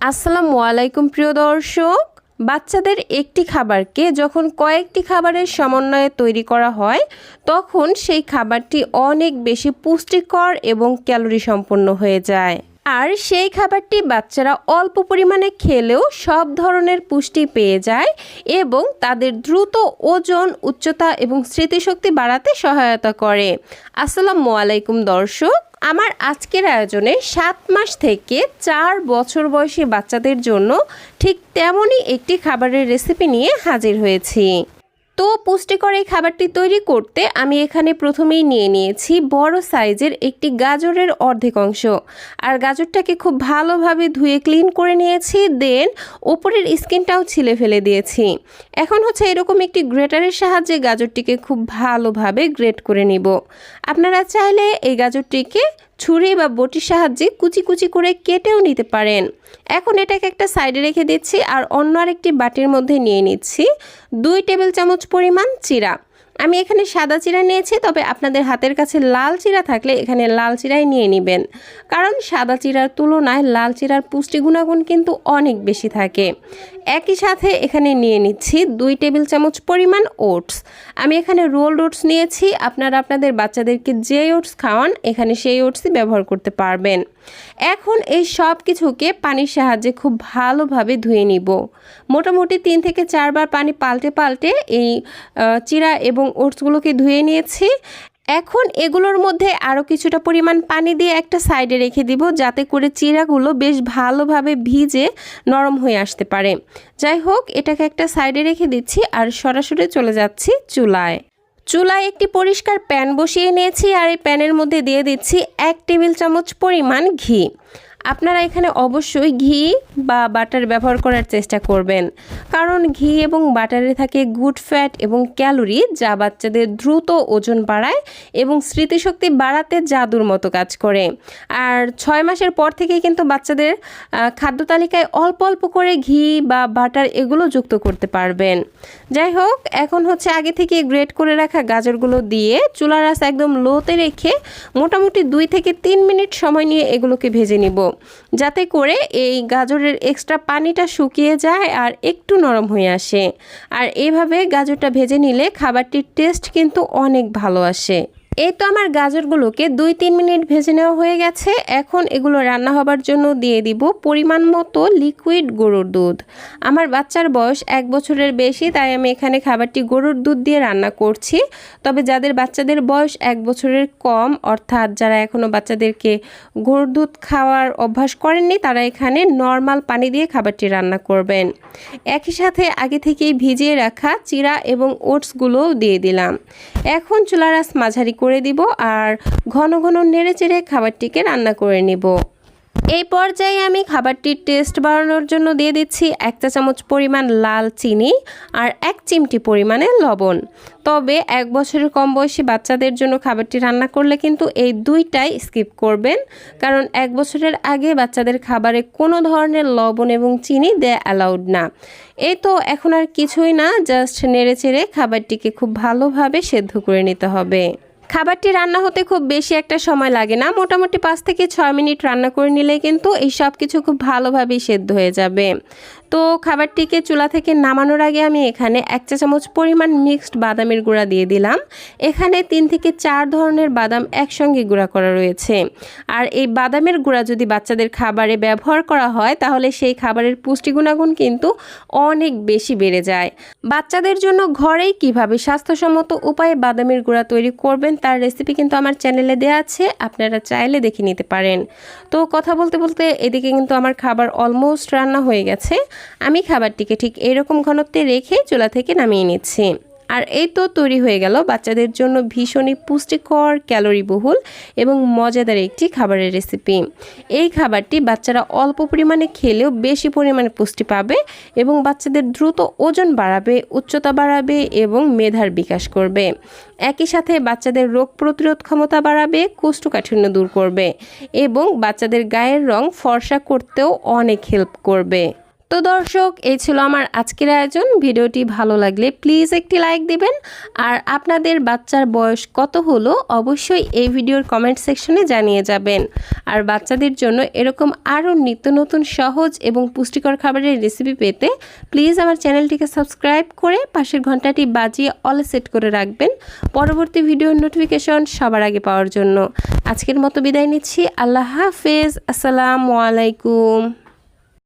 আসসালামু আলাইকুম প্রিয় দর্শক, বাচ্চাদের একটি খাবারকে যখন কয়েকটি খাবারের সমন্বয়ে তৈরি করা হয় তখন সেই খাবারটি অনেক বেশি পুষ্টিকর এবং ক্যালোরি সম্পন্ন হয়ে যায়। আর সেই খাবারটি বাচ্চারা অল্প পরিমাণে খেলেও সব ধরনের পুষ্টি পেয়ে যায় এবং তাদের দ্রুত ওজন, উচ্চতা এবং স্মৃতিশক্তি বাড়াতে সহায়তা করে। আসসালামু আলাইকুম দর্শক, আমার আজকের আয়োজনে 7 মাস থেকে 4 বছর বয়সী বাচ্চাদের জন্য ঠিক তেমনই একটি খাবারের রেসিপি নিয়ে হাজির হয়েছি। তো পুষ্টিকর এই খাবারটি তৈরি করতে আমি এখানে প্রথমেই নিয়ে নিয়েছি বড় সাইজের একটি গাজরের অর্ধেক অংশ। আর গাজরটাকে খুব ভালোভাবে ধুয়ে ক্লিন করে নিয়েছি, দেন ওপরের স্কিনটাও ছিলে ফেলে দিয়েছি। এখন এরকম একটি গ্রেটারের সাহায্যে গাজরটিকে খুব ভালোভাবে গ্রেট করে নিব। আপনারা চাইলে এই গাজরটিকে ছুরি বা বটির সাহায্যে কুচি কুচি করে কেটেও নিতে পারেন। এখন এটাকে একটা সাইডে রেখে দিচ্ছি আর অন্য আরেকটি বাটির মধ্যে নিয়ে নিচ্ছি 2 টেবিল চামচ পরিমাণ চিরা। আমি এখানে সাদা চিরা নিয়েছি, তবে আপনাদের হাতের কাছে লাল চিরা থাকলে এখানে লাল চিরাই নিয়ে নেবেন, কারণ সাদা চিরার তুলনায় লাল চিরার পুষ্টি গুণাগুণ কিন্তু অনেক বেশি থাকে। একই সাথে এখানে নিয়ে নিচ্ছি 2 টেবিল চামচ পরিমাণ ওটস। আমি এখানে রোলড ওটস নিয়েছি, আপনারা আপনাদের বাচ্চাদেরকে যে ওটস খাওয়ান এখানে সেই ওটসই ব্যবহার করতে পারবেন। এখন এই সব কিছুকে পানির সাহায্যে খুব ভালোভাবে ধুয়ে নিব। মোটামুটি 3 থেকে 4 বার পানি পাল্টে পাল্টে এই চিরা এবং ওটসগুলোকে ধুয়ে নিয়েছি। এখন এগুলোর মধ্যে আরও কিছুটা পরিমাণ পানি দিয়ে একটা সাইডে রেখে দিব, যাতে করে চিরাগুলো বেশ ভালোভাবে ভিজে নরম হয়ে আসতে পারে। যাই হোক, এটাকে একটা সাইডে রেখে দিচ্ছি আর সরাসরি চলে যাচ্ছি চুলায় একটি পরিষ্কার প্যান বসিয়ে নিয়েছি আর এই প্যানের মধ্যে দিয়ে দিচ্ছি 1 টেবিল চামচ পরিমাণ ঘি। আপনারা এখানে অবশ্যই ঘি বা বাটার ব্যবহার করার চেষ্টা করবেন, কারণ ঘি এবং বাটারে থাকে গুড ফ্যাট এবং ক্যালোরি, যা বাচ্চাদের দ্রুত ওজন বাড়ায় এবং স্মৃতিশক্তি বাড়াতে জাদুর মতো কাজ করে। আর 6 মাসের পর থেকেই কিন্তু বাচ্চাদের খাদ্য তালিকায় অল্প অল্প করে ঘি বা বাটার এগুলো যুক্ত করতে পারবেন। যাই হোক, এখন আগে থেকে গ্রেট করে রাখা গাজরগুলো দিয়ে চুলার আঁচ একদম লোতে রেখে মোটামুটি 2 থেকে 3 মিনিট সময় নিয়ে এগুলোকে ভেজে নিব, যাতে করে এই গাজরের এক্সট্রা পানিটা শুকিয়ে যায় আর একটু নরম হয়ে আসে। আর এইভাবে গাজরটা ভেজে নিলে খাবারটির টেস্ট কিন্তু অনেক ভালো আসে। এই তো আমার গাজরগুলোকে 2-3 মিনিট ভেজে নেওয়া হয়ে গেছে। এখন এগুলো রান্না হবার জন্য দিয়ে দিব পরিমাণ মতো লিকুইড গরুর দুধ। আমার বাচ্চার বয়স 1 বছরের বেশি, তাই আমি এখানে খাবারটি গরুর দুধ দিয়ে রান্না করছি। তবে যাদের বাচ্চাদের বয়স 1 বছরের কম, অর্থাৎ যারা এখনও বাচ্চাদেরকে গরুর দুধ খাওয়ার অভ্যাস করেননি, তারা এখানে নর্মাল পানি দিয়ে খাবারটি রান্না করবেন। একই সাথে আগে থেকেই ভিজিয়ে রাখা চিরা এবং ওটসগুলোও দিয়ে দিলাম। এখন চুলার আঁচ মাঝারি করে দিব আর ঘন ঘন নেড়ে চেড়ে খাবারটিকে রান্না করে নিব। এই পর্যায়ে আমি খাবারটির টেস্ট বাড়ানোর জন্য দিয়ে দিচ্ছি 1 চা চামচ পরিমাণ লাল চিনি আর 1 চিমটি পরিমাণে লবণ। তবে 1 বছরের কম বয়সী বাচ্চাদের জন্য খাবারটি রান্না করলে কিন্তু এই দুইটাই স্কিপ করবেন, কারণ 1 বছরের আগে বাচ্চাদের খাবারে কোনো ধরনের লবণ এবং চিনি দেয়া অ্যালাউড না। এই তো এখন আর কিছুই না, জাস্ট নেড়ে চেড়ে খাবারটিকে খুব ভালোভাবে সেদ্ধ করে নিতে হবে। খাবারটি রান্না হতে খুব বেশি একটা সময় লাগে না, মোটামুটি 5 থেকে 6 মিনিট রান্না করে নিলে কিন্তু এই সব কিছু খুব ভালোভাবেই সেদ্ধ হয়ে যাবে। তো খাবারটিকে চুলা থেকে নামানোর আগে আমি এখানে 1 চা চামচ পরিমাণ মিক্সড বাদামের গুঁড়া দিয়ে দিলাম। এখানে 3 থেকে 4 ধরনের বাদাম একসঙ্গে গুঁড়া করা রয়েছে। আর এই বাদামের গুঁড়া যদি বাচ্চাদের খাবারে ব্যবহার করা হয় তাহলে সেই খাবারের পুষ্টি গুণাগুণ কিন্তু অনেক বেশি বেড়ে যায়। বাচ্চাদের জন্য ঘরেই কিভাবে স্বাস্থ্যসম্মত উপায়ে বাদামের গুঁড়া তৈরি করবেন তার রেসিপি কিন্তু আমার চ্যানেলে দেওয়া আছে, আপনারা চাইলে দেখে নিতে পারেন। তো কথা বলতে বলতে এদিকে কিন্তু আমার খাবার অলমোস্ট রান্না হয়ে গেছে। আমি খাবারটিকে ঠিক এরকম ঘনত্বে রেখে চুলা থেকে নামিয়ে নিচ্ছি। আর এই তো তৈরি হয়ে গেল বাচ্চাদের জন্য ভীষণই পুষ্টিকর, ক্যালোরিবহুল এবং মজাদার একটি খাবারের রেসিপি। এই খাবারটি বাচ্চারা অল্প পরিমাণে খেলেও বেশি পরিমাণে পুষ্টি পাবে এবং বাচ্চাদের দ্রুত ওজন বাড়াবে, উচ্চতা বাড়াবে এবং মেধার বিকাশ করবে। একই সাথে বাচ্চাদের রোগ প্রতিরোধ ক্ষমতা বাড়াবে, কোষ্ঠকাঠিন্য দূর করবে এবং বাচ্চাদের গায়ের রং ফর্সা করতেও অনেক হেল্প করবে। তো তো দর্শক, এই ছিল আমার আজকের আয়োজন। ভিডিওটি ভালো লাগলে প্লিজ একটি লাইক দিবেন। আর আপনাদের বাচ্চার বয়স কত হলো অবশ্যই এই ভিডিওর কমেন্ট সেকশনে জানিয়ে যাবেন। আর বাচ্চাদের জন্য এরকম আরও নিত্য নতুন সহজ এবং পুষ্টিকর খাবারের রেসিপি পেতে প্লিজ আমার চ্যানেলটিকে সাবস্ক্রাইব করে পাশের ঘন্টাটি বাজিয়ে অল সেট করে রাখবেন পরবর্তী ভিডিওর নোটিফিকেশন সবার আগে পাওয়ার জন্য। আজকের মতো বিদায় নিচ্ছি। আল্লাহ হাফেজ। আসসালামু আলাইকুম।